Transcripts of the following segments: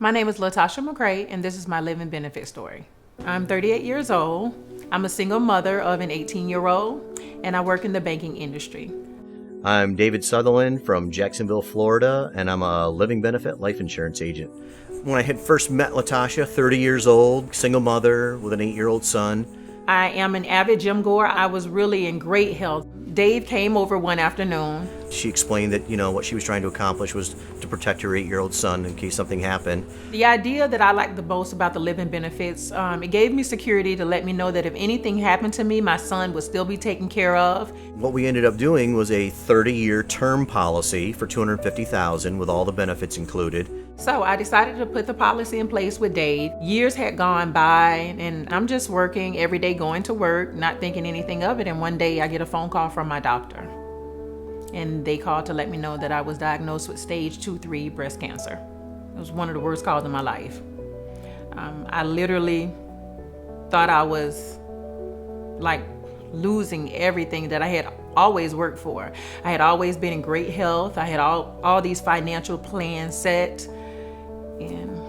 My name is Latasha McCray, and this is my living benefit story. I'm 38 years old. I'm a single mother of an 18-year-old, and I work in the banking industry. I'm David Sutherland from Jacksonville, Florida, and I'm a living benefit life insurance agent. When I had first met Latasha, 30 years old, single mother with an 8-year-old son. I am an avid gym goer. I was really in great health. Dave came over one afternoon. She explained that, what she was trying to accomplish was to protect her 8-year-old son in case something happened. The idea that I liked the most about the living benefits, it gave me security to let me know that if anything happened to me, my son would still be taken care of. What we ended up doing was a 30-year term policy for $250,000 with all the benefits included. So I decided to put the policy in place with Dave. Years had gone by, and I'm just working every day, going to work, not thinking anything of it. And one day I get a phone call from my doctor. And they called to let me know that I was diagnosed with stage 2/3 breast cancer. It was one of the worst calls in my life. I literally thought I was like losing everything that I had always worked for. I had always been in great health. I had all these financial plans set. And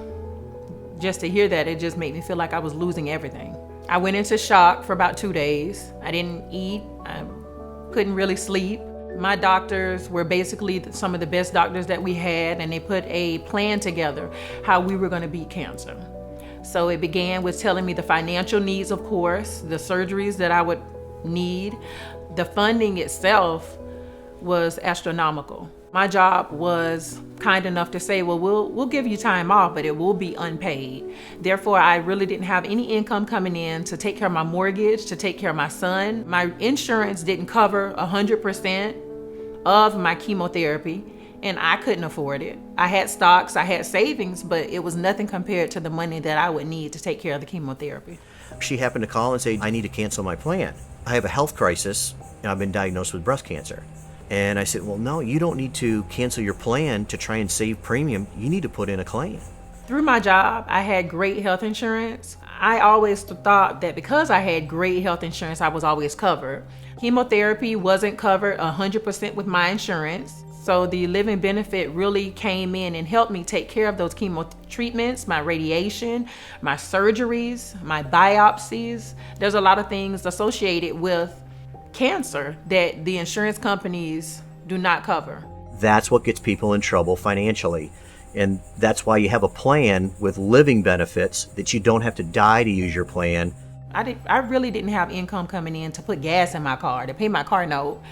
just to hear that, it just made me feel like I was losing everything. I went into shock for about 2 days. I didn't eat. I couldn't really sleep. My doctors were basically some of the best doctors that we had, and they put a plan together how we were going to beat cancer. So it began with telling me the financial needs, of course, the surgeries that I would need. The funding itself was astronomical. My job was kind enough to say, well, we'll give you time off, but it will be unpaid. Therefore, I really didn't have any income coming in to take care of my mortgage, to take care of my son. My insurance didn't cover 100% of my chemotherapy, and I couldn't afford it. I had stocks, I had savings, but it was nothing compared to the money that I would need to take care of the chemotherapy. She happened to call and say, I need to cancel my plan. I have a health crisis, and I've been diagnosed with breast cancer. And I said, well, no, you don't need to cancel your plan to try and save premium. You need to put in a claim. Through my job, I had great health insurance. I always thought that because I had great health insurance, I was always covered. Chemotherapy wasn't covered 100% with my insurance. So the living benefit really came in and helped me take care of those chemo treatments, my radiation, my surgeries, my biopsies. There's a lot of things associated with cancer that the insurance companies do not cover. That's what gets people in trouble financially. And that's why you have a plan with living benefits that you don't have to die to use your plan. I really didn't have income coming in to put gas in my car, to pay my car note.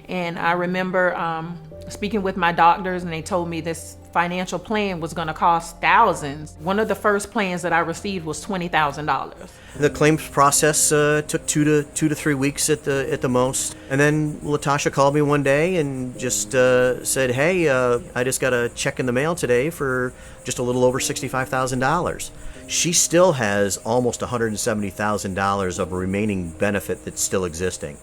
And I remember speaking with my doctors, and they told me this financial plan was going to cost thousands. One of the first plans that I received was $20,000. The claims process took two to 3 weeks at the most. And then Latasha called me one day and just said, hey, I just got a check in the mail today for just a little over $65,000. She still has almost $170,000 of remaining benefit that's still existing.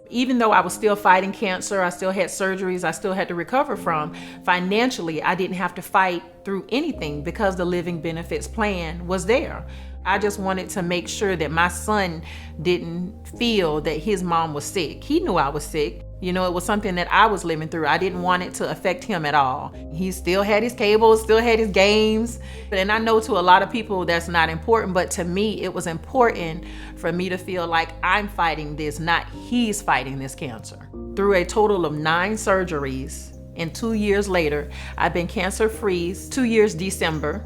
Even though I was still fighting cancer, I still had surgeries I still had to recover from, financially, I didn't have to fight through anything because the living benefits plan was there. I just wanted to make sure that my son didn't feel that his mom was sick. He knew I was sick. It was something that I was living through. I didn't want it to affect him at all. He still had his cable, still had his games. And I know to a lot of people that's not important, but to me, it was important for me to feel like I'm fighting this, not he's fighting this cancer. Through a total of 9 surgeries, and 2 years later, I've been cancer-free, 2 years December,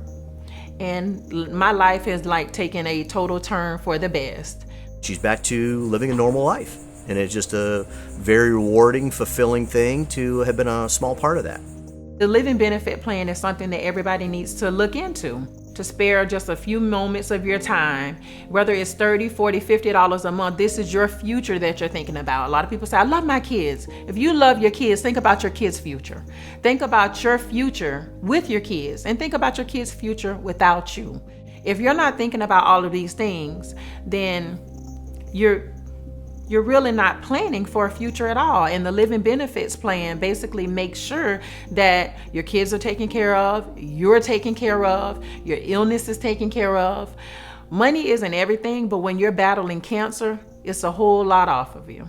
and my life has taken a total turn for the best. She's back to living a normal life. And it's just a very rewarding, fulfilling thing to have been a small part of that. The living benefit plan is something that everybody needs to look into, to spare just a few moments of your time. Whether it's $30, $40, $50 a month, this is your future that you're thinking about. A lot of people say, I love my kids. If you love your kids, think about your kids' future. Think about your future with your kids, and think about your kids' future without you. If you're not thinking about all of these things, then you're really not planning for a future at all. And the living benefits plan basically makes sure that your kids are taken care of, you're taken care of, your illness is taken care of. Money isn't everything, but when you're battling cancer, it's a whole lot off of you.